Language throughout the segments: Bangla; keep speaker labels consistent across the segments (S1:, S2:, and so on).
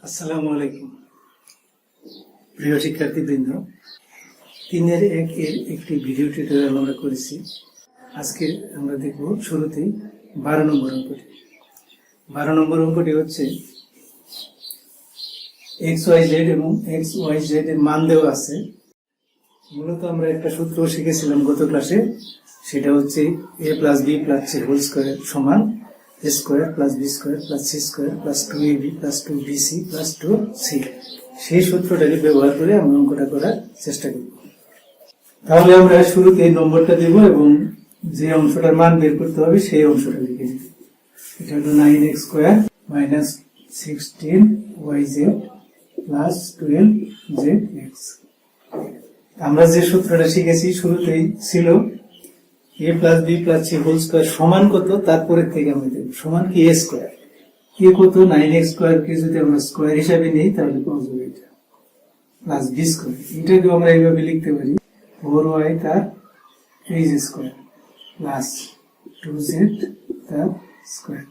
S1: আসসালামু আলাইকুম প্রিয় শিক্ষার্থীবৃন্দ, 3-1 এর একটি ভিডিও টিউটোরিয়াল আমরা করেছি। আজকে আমরা দেখব শুরুতেই 12 নম্বর অঙ্কটি। 12 নম্বর অঙ্কটি হচ্ছে XYZ এবং XYZ এর মান দেওয়া আছে। মূলত আমরা একটা সূত্র শিখেছিলাম গত ক্লাসে, সেটা হচ্ছে a + b + c whole square সমান a square + b square + c square + 2ab + 2bc + 2c। সেই সূত্রটাকে ব্যবহার করে আমরা অঙ্কটা করার চেষ্টা করব। তাহলে আমরা শুরুতে নম্বরটা দেব এবং যে অংশটার মান বের করতে হবে সেই অংশটা লিখে দেব। এটা হলো 9x² - 16yz + 12zx। আমরা যে সূত্রটা শিখেছি শুরুতেই ছিল a + b + c whole square সমান কত, তারপরে থেকে আমরা দেব সমান কি a স্কয়ার। a কত, 9x² কে যদি আমরা স্কয়ার হিসাবে নিই তাহলে পাওয়া যাবে এটা প্লাস b স্কয়ার। এটাকে আমরা এইভাবে লিখতে পারি 4y তার h স্কয়ার প্লাস 2z তার স্কয়ার।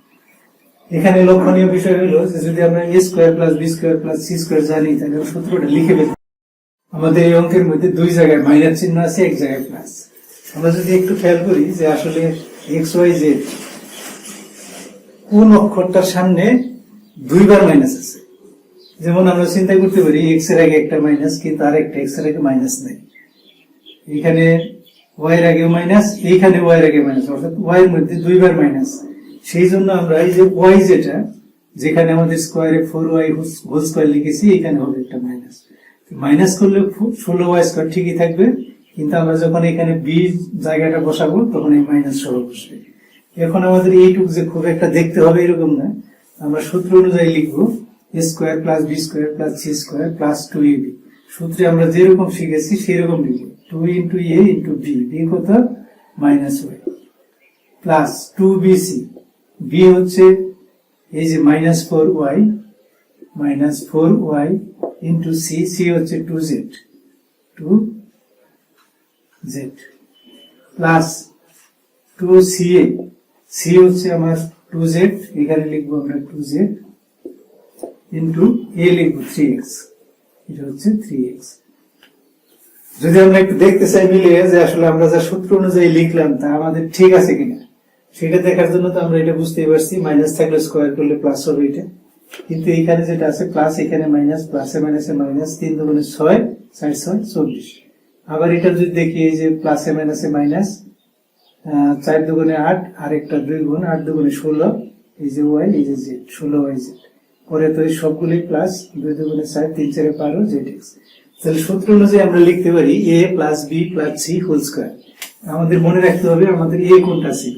S1: এখানে লক্ষণীয় বিষয় হলো যে যদি আমরা a square + b square + c square জানি তাহলে সূত্রটা লিখে ফেলি। আমাদের এই অঙ্কের মধ্যে দুই জায়গায় মাইনাস চিহ্ন আছে, এক জায়গায় প্লাস। আমরা যদি একটু খেয়াল করি যে আসলে XYZ কোন অক্ষরটার সামনে দুইবার মাইনাস আছে। যেমন আমরা চিন্তা করতে পারি x এর আগে একটা মাইনাস, কিন্তু আর একটা x এর আগে মাইনাস নেই। এখানে y এর আগেও মাইনাস, এইখানে y এর আগে মাইনাস, অর্থাৎ y এর মধ্যে দুইবার মাইনাস। সেই জন্য আমরা এই যে y যেটা, যেখানে আমাদের স্কয়ারে 4y হোল স্কয়ার লিখেছি, এখানে হবে একটা মাইনাস। মাইনাস করলে 16y² ঠিকই থাকবে, কিন্তু আমরা যখন এখানে b জায়গাটা বসাবো তখন এই মাইনাস সহ বসবে। এখন আমাদের এইটুকু যে খুব একটা দেখতে হবে এরকম না, আমরা সূত্র অনুযায়ী লিখবো a square + b square + c square + 2ab। সূত্রে আমরা যেরকম শিখেছি সেরকম লিখবো 2 × a × b, b কত -y প্লাস 2bc, b হচ্ছে এই যে -4y × c, c হচ্ছে 2z প্লাস 2ca, c হচ্ছে আমার 2z, এখানে লিখবো আমরা 2z ইন্টু a লিখবো 3x, এটা হচ্ছে 3x। যদি আমরা একটু দেখতে চাই মিলিয়ে যে আসলে আমরা যা সূত্র অনুযায়ী লিখলাম তা আমাদের ঠিক আছে কিনা, সেটা দেখার জন্য তো আমরা এটা বুঝতেই পারছি মাইনাস থাকলে স্কয়ার করলে প্লাস হবে এটা, কিন্তু এখানে যেটা আছে প্লাস, এখানে মাইনাস, প্লাসে মাইনাসে মাইনাস, 3 × 6 = 4 × 6 = 24। আবার এটা যদি দেখি এই যে প্লাসে মাইনাসে মাইনাস, 4 × 2 = 8, আর একটা 2 গুণ, 8 × 2 = 16, এই যে y, এই যে z, 16yz। পরে তো এই সবগুলি প্লাস, 2 × 2 = 4, 3 × 4 = 12 zx। তাহলে সূত্র অনুযায়ী আমরা লিখতে পারি a + b + c whole square. আমাদের মনে রাখতে হবে আমাদের a কোনটা ছিল,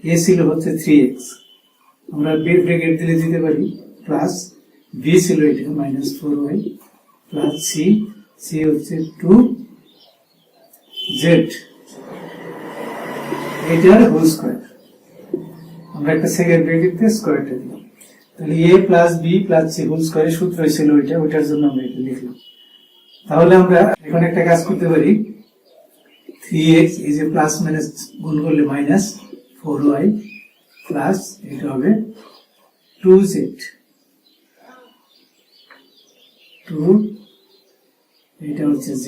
S1: a ছিল হচ্ছে 3x, আমরা ব্র্যাকেট দিলে দিতে পারি, প্লাস b ছিল এটা -4y প্লাস c হচ্ছে 2z, এটার হোল স্কয়ার। আমরা একটা সেকেন্ড ব্র্যাকেট দিয়ে স্কয়ারটা দিলাম। তাহলে a + b + c হোল স্কয়ারের সূত্র ছিল এটা, ওইটার জন্য আমরা এটা লিখলাম। তাহলে আমরা এখন একটা কাজ করতে পারি, 3x এই যে প্লাস মাইনাস গুণ করলে -4y প্লাস এটা হবে 2z, এটা হচ্ছে z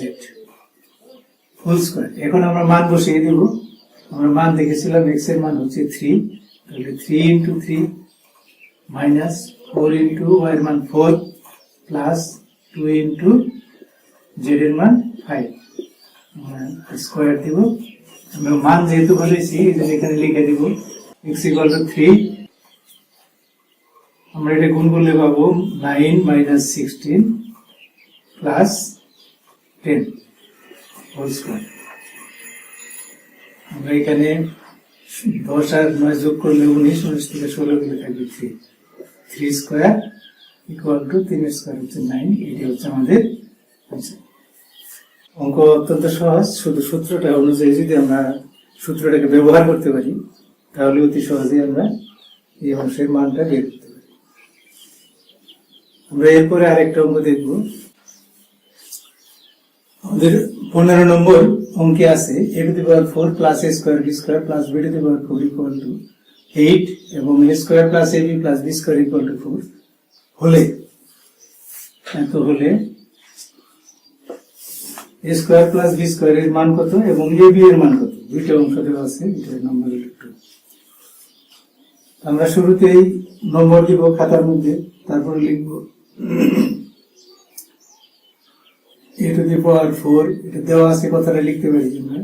S1: হোল স্কয়ার। এখন আমরা মান বসিয়ে দেব। আমরা মান দেখেছিলাম x এর মান হচ্ছে 3, তাহলে 3 × 3 -4 × y এর মান 4 প্লাস 2 × z এর মান 5, স্কয়ার দিব। আমরা মান যেহেতু বলেছি এখানে লিখে দিব x = 3, আমরা এটা গুণ করলে পাবো 9 - 16 প্লাস 10 হোল স্কয়ার। আমরা এখানে 10 আর 9 যোগ করলে 19, 19 থেকে 16 গেলে থাকবে 3 স্কয়ার = 3 স্কয়ার হচ্ছে 9। এটি হচ্ছে আমাদের অঙ্ক। অত্যন্ত সহজ, শুধু সূত্রটা অনুযায়ী যদি আমরা সূত্রটাকে ব্যবহার করতে পারি তাহলে অতি সহজেই আমরা এই অংশের মানটা বের করতে পারি। আমরা এরপরে আরেকটা অঙ্ক দেখব। আমাদের 15 নম্বর অঙ্কে আছে a⁴ + a² b² + b⁴ = 8 এবং a² + ab + b² = 4 হলে এত হলে এ স্কোয়ার প্লাস বি স্কোয়ার এর মান কত এবং এ বি এর মান কত, দুইটা অংশ দেওয়া আছে, এটার নম্বর 2। আমরা শুরুতেই নম্বর দিব খাতার মধ্যে, তারপরে লিখব a to the power 4, এটা দেওয়া আছে, কথাটা লিখতে পারি আমরা।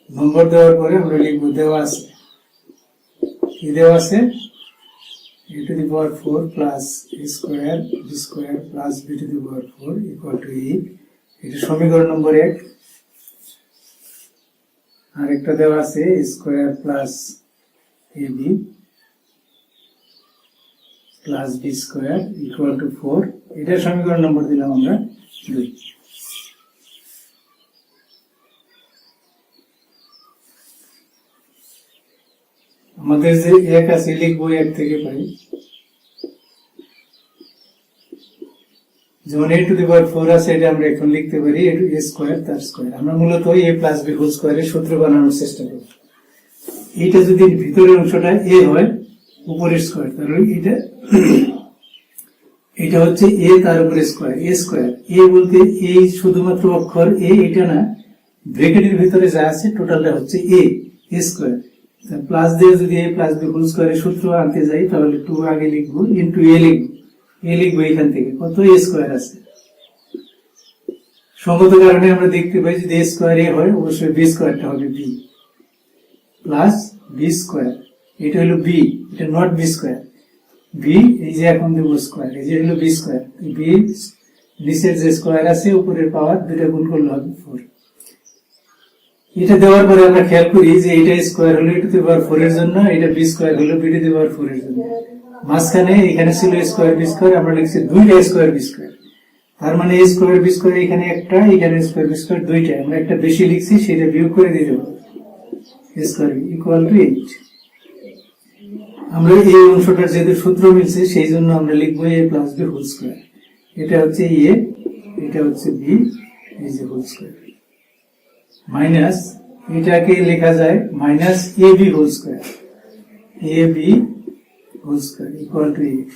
S1: নম্বর দেওয়ার পরে আমরা লিখব দেওয়া আছে, কি দেওয়া আছে, a to the power 4 plus a square b square plus b to the power 4 equal to 8, এটা সমীকরণ নম্বর 1। আর একটা দেওয়া আছে a square plus ab plus b square equal to 4, এটা সমীকরণ নম্বর দিলাম আমরা 2। আমাদের যে 1 আছে লিখবো 1 থেকে পাই, যেমন a to the power 4 আছে, এটা আমরা এখন লিখতে পারি a to a square তার স্কয়ার। আমরা মূলত a plus b হোল স্কয়ারের সূত্র বানানোর চেষ্টা করি। এটা যদি ভিতরের অংশটা a হয়, উপরের স্কয়ার, তাহলে এটা হচ্ছে a তার উপরে স্কয়ার, a স্কয়ার। a বলতে এই শুধুমাত্র অক্ষর a, এটা না, ব্র্যাকেটের ভিতরে যা আছে টোটালটা হচ্ছে a স্কয়ার। প্লাস দিয়ে যদি a প্লাস b হোল স্কয়ারের সূত্র আনতে যাই, তাহলে 2 আগে লিখবো, ইনটু a লিখবো এখান থেকে, কত a স্কয়ার আছে। সঙ্গত কারণে আমরা দেখতে পাই যদি a স্কয়ার a হয়, অবশ্যই b স্কয়ারটা হবে b প্লাস b স্কয়ার, এটা হলো b, এটা নট b স্কয়ার। b এই যে এখন দেব স্কয়ার, এই যে হলো b স্কয়ার, b নিচের যে স্কয়ার আছে উপরের পাওয়ার দুটো গুণ করলে হবে 4। এটা দেওয়ার পরে আমরা খেয়াল করি যে এটা স্কয়ার হলো a to the power 4 এর জন্য, এটা b স্কয়ার হলো b to the power 4 এর জন্য। মাঝখানে এখানে ছিল a স্কয়ার b স্কয়ার, আমরা লিখছি দুইটা স্কয়ার b স্কয়ার, তার মানে a স্কয়ার b স্কয়ার এখানে একটা, এখানে স্কয়ার b স্কয়ার দুইটা, আমরা একটা বেশি লিখছি, সেটা বিয়োগ করে দিয়ে দেব, a স্কয়ার ইকুয়াল টু 8। আমরা এই অংশটার যেহেতু সূত্র মিলছে, সেই জন্য আমরা লিখবো a plus b whole square, এটা হচ্ছে a, এটা হচ্ছে b, এই যে হোল স্কয়ার, মাইনাস এটাকে লেখা যায় minus ab whole square, ab whole square equal to 8।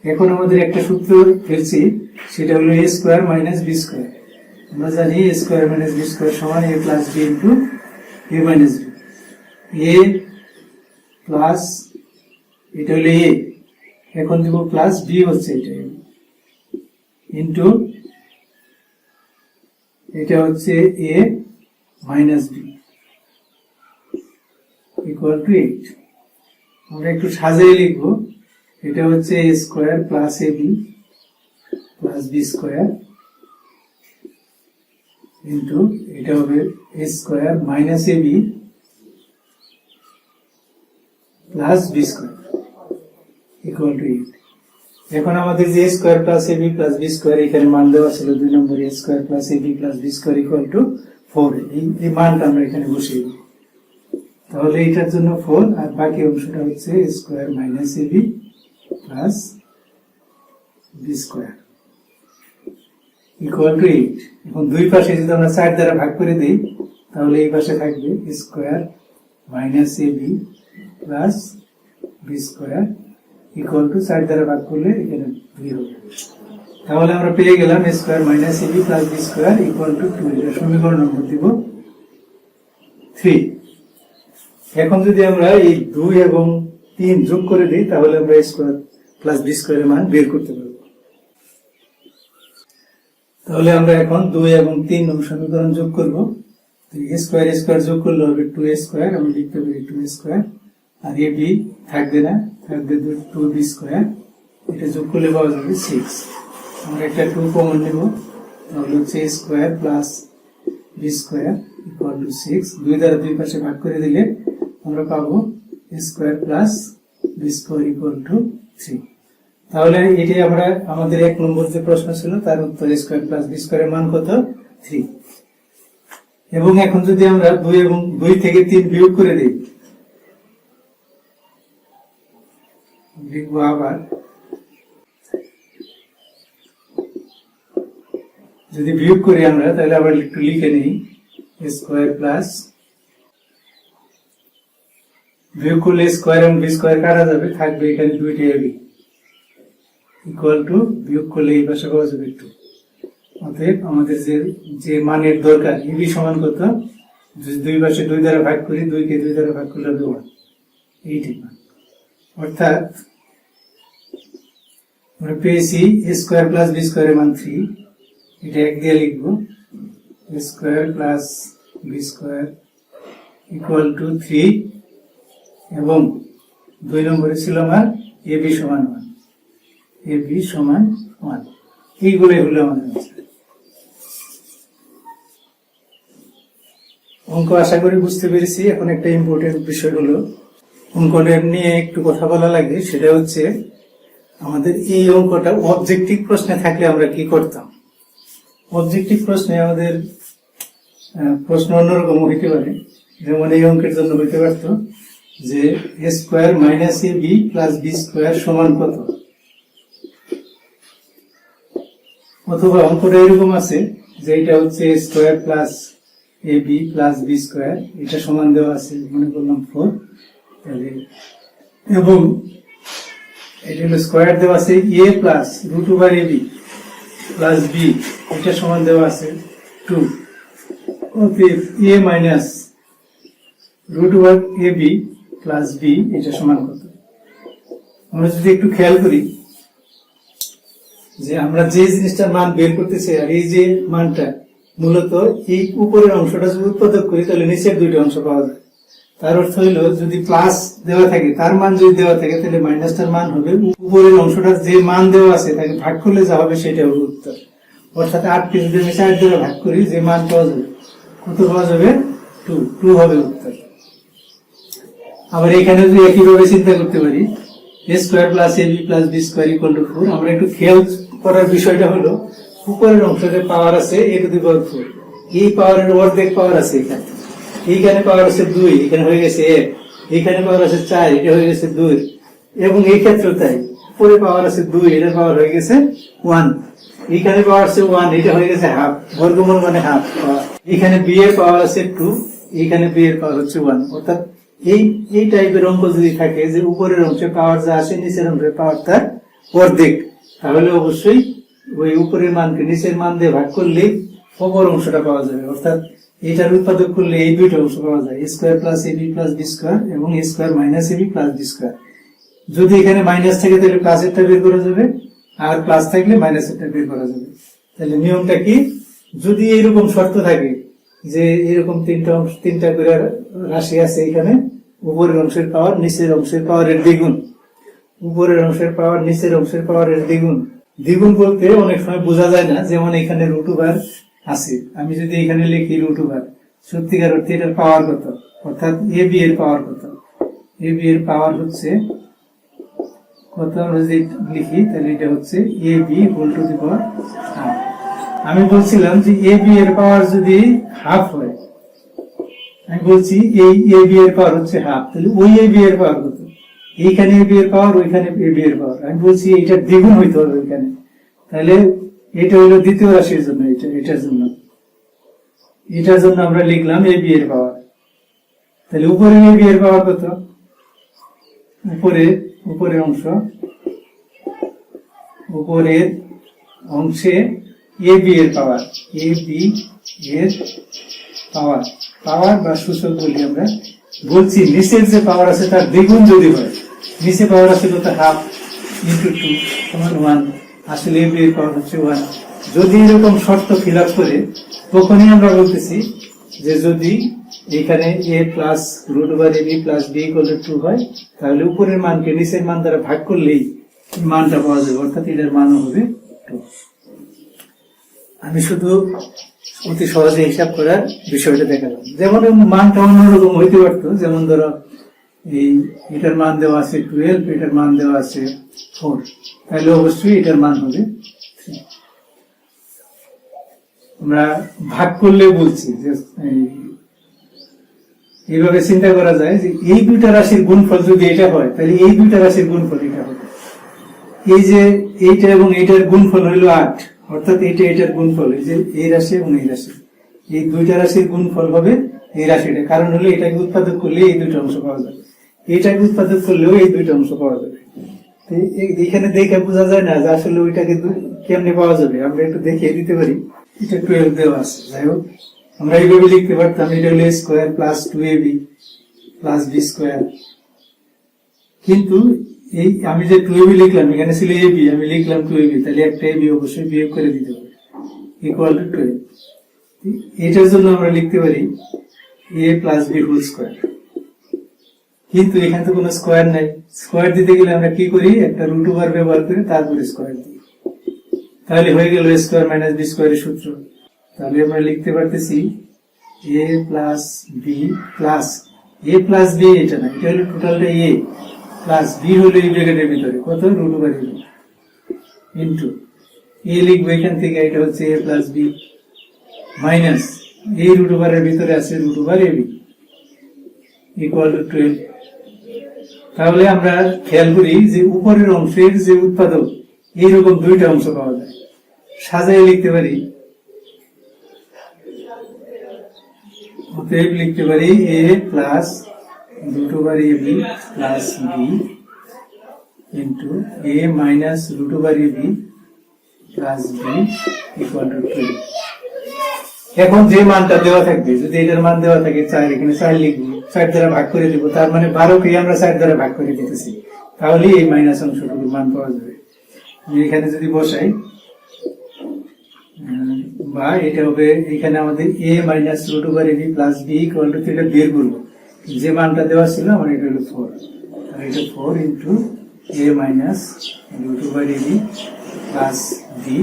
S1: এখন আমাদের একটা সূত্র ফেলছি, সেটা হলো a square minus b square. আমরা জানি a square minus b square সমান a plus b into a minus b। a plus এটা হলো a, এখন দিব প্লাস b হচ্ছে এটা, ইন্টু এটা হচ্ছে a minus b equal to 8। আমরা একটু সাজিয়ে লিখবো, এটা হচ্ছে a square plus ab plus b square into এটা হবে a square minus ab plus b square equal to 8। এখন আমাদের যে a square plus ab plus b square, এখানে মান দেওয়া ছিল 2 নম্বরে, a square plus ab plus b square equal two 4, এই মানটা আমরা এখানে বসিয়ে দিই, তাহলে এটার জন্য 4, আর বাকি অংশটা হচ্ছে a square minus ab plus b square equal to 8। এখন দুই পাশে যদি আমরা 4 দ্বারা ভাগ করে দিই, তাহলে এই পাশে থাকবে a square minus ab plus b square equal two 4 দ্বারা ভাগ করলে এখানে 2 হবে। তাহলে আমরা পেয়ে গেলাম a square minus ab plus b square equal to 2, এটা সমীকরণ নম্বর দিব 3। এখন যদি আমরা এই 2 এবং 3 যোগ করে দিই, তাহলে আমরা a স্কয়ার প্লাস b স্কয়ারের মান বের করতে পারব। তাহলে আমরা এখন 2 এবং 3 নং সমীকরণ যোগ করব। a স্কয়ার যোগ করলে হবে 2a স্কয়ার, আমরা লিখতে পারি 2a স্কয়ার, আর ab থাকবে না, থাকবে 2b স্কয়ার, এটা যোগ করলে পাওয়া যাবে 6। আমরা একটা 2 কমন নেব, তাহলে হচ্ছে a square plus b square equal two 6। 2 দ্বারা দুই পাশে ভাগ করে দিলে আমরা পাবো a square plus b square equal to 3। তাহলে এটাই আমরা আমাদের 1 নম্বর যে প্রশ্ন ছিল, তার উত্তর a স্কয়ার প্লাস b স্কয়ারের মান কত, 3। এবং এখন যদি আমরা 2 থেকে 3 বিয়োগ করে দিই, লিখবো আবার, যদি বিয়োগ করি আমরা, তাহলে আবার একটু লিখে নিই, a স্কয়ার প্লাস, বিয়োগ করলে স্কয়ার এবং বি স্কয়ার কাটা যাবে, থাকবে এখানে 2টা ab ইকুয়াল টু, বিয়োগ করলে এই পাশে পাওয়া যাবে 2। অতএব আমাদের যে মানের দরকার এবি সমান কত, যদি দুই পাশে 2 দ্বারা ভাগ করি, 2 কে 2 দ্বারা ভাগ করলে হবে 1, এইটি মান। অর্থাৎ আমরা পেয়েছি a স্কয়ার প্লাস b স্কয়ারের মান 3, এটা 1 দিয়ে লিখবো, a square plus b square equal to 3, এবং 2 নম্বরে ছিল আমার ab সমান 1, ab সমান 1। এইগুলোই হলো আমাদের answer। অঙ্ক আশা করি বুঝতে পেরেছি। এখন একটা ইম্পর্টেন্ট বিষয় হলো, অঙ্কটা নিয়ে একটু কথা বলা লাগে, সেটা হচ্ছে আমাদের এই অঙ্কটা অবজেক্টিভ প্রশ্নে থাকলে আমরা কি করতাম। অবজেক্টিভ প্রশ্নে আমাদের প্রশ্ন অন্যরকম হইতে পারে। যেমন এই অঙ্কের জন্য হইতে পারত যে a square minus ab plus b square সমান কত, অথবা অঙ্কটা এরকম আছে যে এটা হচ্ছে a square plus ab plus b square, এটা সমান দেওয়া আছে, মনে করলাম 4, তাহলে এবং এটা হলো স্কয়ার দেওয়া আছে a plus root over ab plus b, এটা সমান দেওয়া আছে 2। অতএব a minus root over ab plus b, এটা সমান কত। আমরা যদি একটু খেয়াল করি যে আমরা যে জিনিসটার মান বের করতেছি, আর এই যে মানটা মূলত এই উপরের অংশটা যদি উৎপাদক করি তাহলে নিচের দুইটা অংশ পাওয়া যায়। তার অর্থ হইল যদি প্লাস দেওয়া থাকে, তার মান যদি দেওয়া থাকে, তাহলে মাইনাসটার মান হবে উপরের অংশটা যে মান দেওয়া আছে তাকে ভাগ করলে যা হবে সেটা হবে উত্তর। অর্থাৎ 8 কে যদি আমি 4 দ্বারা ভাগ করি, যে মান পাওয়া যাবে কত পাওয়া যাবে, 2 হবে উত্তর। আবার এখানে যদি একইভাবে চিন্তা করতে পারি a square plus ab plus b square equal two 4, আমরা একটু খেয়াল করার বিষয়টা হলো উপরের অংশে পাওয়ার আছে a টু দি পাওয়ার 4, এই পাওয়ারের অর্ধেক পাওয়ার আছে এখানে, এইখানে পাওয়ার আছে 2, এখানে হয়ে গেছে 1, এইখানে পাওয়ার আছে 4, এটা হয়ে গেছে 2, এবং এই ক্ষেত্রে তাই উপরে পাওয়ার আছে 2, এটার পাওয়ার হয়ে গেছে 1, এইখানে পাওয়ার আছে 1, এটা হয়ে গেছে হাফ, বর্গমূল মানে হাফ। এখানে b এর পাওয়ার আছে 2, এইখানে b এর পাওয়ার হচ্ছে 1। অর্থাৎ এই টাইপের অঙ্ক যদি থাকে যে উপরের অংশে পাওয়ার যা আসে নিচের অংশের পাওয়ার তার অর্ধেক, তাহলে অবশ্যই ওই উপরের মানকে নিচের মান দিয়ে ভাগ করলে অপর অংশটা পাওয়া যাবে। অর্থাৎ এটার উৎপাদক করলে এই দুইটা অংশ পাওয়া যায়, a square plus ab plus b square এবং a square minus ab plus b square. যদি এখানে মাইনাস থাকে তাহলে প্লাসেরটা বের করা যাবে, আর প্লাস থাকলে মাইনাসেরটা বের করা যাবে। তাহলে নিয়মটা কি, যদি এরকম শর্ত থাকে যে এরকম তিনটা করে রাশি আছে, এখানে উপরের অংশের পাওয়ার নিচের অংশের পাওয়ারের দ্বিগুণ, উপরের অংশের পাওয়ার নিচের অংশের পাওয়ারের দ্বিগুণ। দ্বিগুণ বলতে অনেক সময় বোঝা যায় না, যেমন এখানে রুট ওভার আছে, আমি যদি এখানে লিখি রুট ওভার, সত্যিকার অর্থে এটার পাওয়ার কত, অর্থাৎ এ বি এর পাওয়ার কত, এ বি এর পাওয়ার হচ্ছে কত, আমরা যদি লিখি তাহলে এটা হচ্ছে a b whole to the power half. আমি বলছিলাম যে এ বি এর পাওয়ার যদি হাফ হয়, আমি বলছি এই এ বি এর পাওয়ার হচ্ছে হাফ, তাহলে ওই এ বি এর পাওয়ার কত, এইখানে এ বি এর পাওয়ার, ওইখানে এ বি এর পাওয়ার, আমি বলছি এটা দ্বিগুণ হইতে হবে ওইখানে। তাহলে এটা হলো দ্বিতীয় রাশির জন্য, এটার জন্য আমরা লিখলাম এ বি এর পাওয়ার। তাহলে উপরে এ বি এর পাওয়ার কত, উপরের অংশে এ বি এর পাওয়ার, এ বি এর পাওয়ার বা সূচক বলি আমরা, বলছি নিচের যে পাওয়ার আছে তার দ্বিগুণ যদি হয়, নিচে পাওয়ার আছে কত, হাফ ইন্টু 2 সমান 1, আসলে এ বি এর পাওয়ার হচ্ছে 1। যদি এরকম শর্ত ফিল আপ করে, তখনই আমরা বলতেছি যে যদি এখানে a plus root over A B plus B equal to 2 হয়, তাহলে উপরের মানকে নিচের মান দ্বারা ভাগ করলেই মানটা পাওয়া যাবে, অর্থাৎ এটার মানও হবে 2। আমি শুধু অতি সহজে হিসাব করার বিষয়টা দেখালাম। যেমন মানটা অন্যরকম হইতে পারত, যেমন ধরো এটার মান দেওয়া আছে 12, এটার মান দেওয়া আছে 4, তাহলে অবশ্যই এটার মান হবে 3। আমরা ভাগ করলে বলছি যে এইভাবে চিন্তা করা যায় যে এই দুইটা রাশির গুণফল যদি এটা হয়, তাহলে এই দুইটা রাশির গুণফল এটা হবে। এই যে এইটা এবং এইটার গুণফল হইল 8, অর্থাৎ এটার গুণফল, এই যে এই রাশি এবং এই রাশি, এই দুইটা রাশির গুণফল হবে এই রাশিটা। কারণ হলো এটাকে উৎপাদক করলে এই দুইটা অংশ পাওয়া যাবে, এটাকে উৎপাদক করলেও এই দুইটা অংশ পাওয়া যাবে। তো এখানে দেখে বোঝা যায় না যে আসলে ওইটাকে কেমনে পাওয়া যাবে, আমরা একটু দেখিয়ে দিতে পারি। এটা 12 দেওয়া আছে, যাই হোক আমরা এইভাবে লিখতে পারতাম, এটা হলো square plus 2ab plus B square. কিন্তু এই আমি যে 2ab লিখলাম, এখানে ছিল ab, আমি লিখলাম 2ab, তাহলে একটা ab অবশ্যই বিয়োগ করে দিতে হবে, ইকুয়াল টু 12। এটার জন্য আমরা লিখতে পারি a plus B whole square. কিন্তু এখানে তো কোনো স্কোয়ার নাই, স্কোয়ার দিতে গেলে আমরা কি করি, একটা রুট ওভার ব্যবহার করি, তারপরে স্কোয়ার দিই, তাহলে হয়ে গেল a স্কোয়ার মাইনাস বি স্কোয়ারের সূত্র। তাহলে আমরা লিখতে পারতেছি a plus B plus a plus B, এটা না, এটা হলো টোটালটা a প্লাস বি হলো এই ব্র্যাকেটের ভিতরে কত, root over a into a লিখবো এখান থেকে, এটা হচ্ছে a প্লাস বি মাইনাস এই রুট ওভারের ভিতরে আছে root over ab equal to 12। তাহলে আমরা খেয়াল করি যে উপরের অংশের যে উৎপাদক, এইরকম দুইটা অংশ পাওয়া যায়। সাজায় লিখতে পারি, অতএব লিখতে পারি a plus root over ab plus B into a minus root over ab plus B equal to 12। এখন যে মানটা দেওয়া থাকবে, যদি এটার মান দেওয়া থাকে 4, এখানে 4 লিখবো, 4 দ্বারা ভাগ করে দিব, তার মানে 12কে আমরা 4 দ্বারা ভাগ করে দিতেছি, তাহলে এই মাইনাস অংশটুকুর মান পাওয়া যাবে। আমি এখানে যদি বসাই, বা এটা হবে এখানে আমাদের a minus root over ab plus B equal to 3 বের করবো, যে মানটা দেওয়া ছিল আমার এটা হলো 4, আর এটা 4 into a minus root over ab plus B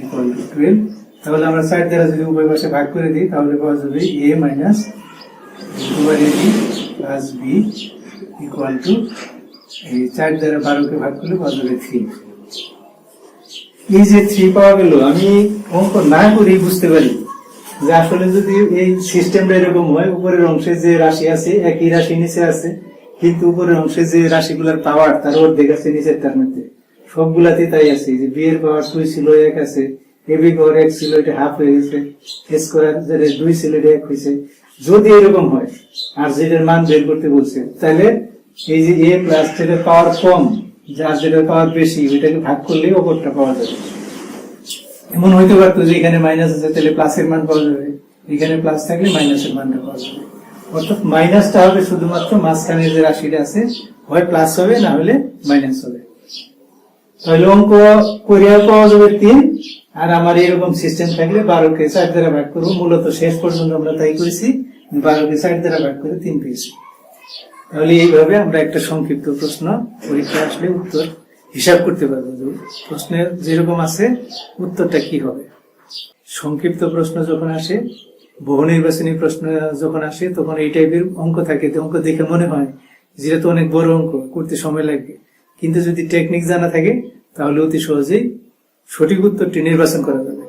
S1: equal to 12। তাহলে আমরা 4 দ্বারা যদি উভয় পাশে ভাগ করে দিই, তাহলে পাওয়া যাবে a minus root over ab plus B equal to, এই 4 দ্বারা 12কে ভাগ করলে পাওয়া যাবে 3। এই যে 3 পাওয়া গেল, আমি অঙ্ক না করেই বুঝতে পারি যে আসলে যদি এই সিস্টেমটা এরকম হয়, উপরের অংশে যে রাশি আছে একই রাশি নিচে আছে, কিন্তু উপরের অংশে যে রাশিগুলোর পাওয়ার তার অর্ধেক আছে নিচের তার মধ্যে, সবগুলাতে তাই আছে। যে বি এর পাওয়ার 2 ছিল 1 আছে, এবি পাওয়ার 1 ছিল, এটা হাফ হয়ে গেছে, স্কোয়ার যেটা 2 ছিল এটা 1 হয়েছে। যদি এরকম হয় আর যেটার মান বের করতে বলছে, তাহলে এই যে a প্লাস যেটার পাওয়ার কম, যার যেটার পাওয়ার বেশি, ওইটাকে ভাগ করলে অপরটা পাওয়া যাবে। এমন হইতে পারতো যে এখানে মাইনাস আছে, তাহলে প্লাসের মান পাওয়া যাবে, এখানে প্লাস থাকলে মাইনাসের মানটা পাওয়া যাবে। অর্থাৎ মাইনাসটা হবে শুধুমাত্র মাঝখানে যে রাশিটা আছে, হয় প্লাস হবে না হলে মাইনাস হবে। তাহলে অঙ্ক করিয়া পাওয়া যাবে 3, আর আমার এরকম সিস্টেম থাকলে 12কে 4 দ্বারা ভাগ করবো। মূলত শেষ পর্যন্ত আমরা তাই করেছি, 12কে 4 দ্বারা ভাগ করে 3 পেয়েছি। তাহলে এইভাবে আমরা একটা সংক্ষিপ্ত প্রশ্ন পরীক্ষা আসলে উত্তর হিসাব করতে পারবো, প্রশ্নের যেরকম আছে উত্তরটা কি হবে। সংক্ষিপ্ত প্রশ্ন যখন আসে, বহু নির্বাচনী প্রশ্ন যখন আসে, তখন এই টাইপের অঙ্ক থাকে, অঙ্ক দেখে মনে হয় যেটা তো অনেক বড় অঙ্ক, করতে সময় লাগবে, কিন্তু যদি টেকনিক জানা থাকে তাহলে অতি সহজেই সঠিক উত্তরটি নির্বাচন করা যাবে।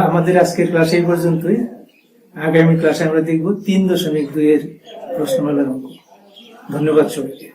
S1: আমাদের আজকের ক্লাস এই পর্যন্তই। আগামী ক্লাসে আমরা দেখব 3.2 এর প্রশ্নমালার অঙ্ক। ধন্যবাদ সবাইকে।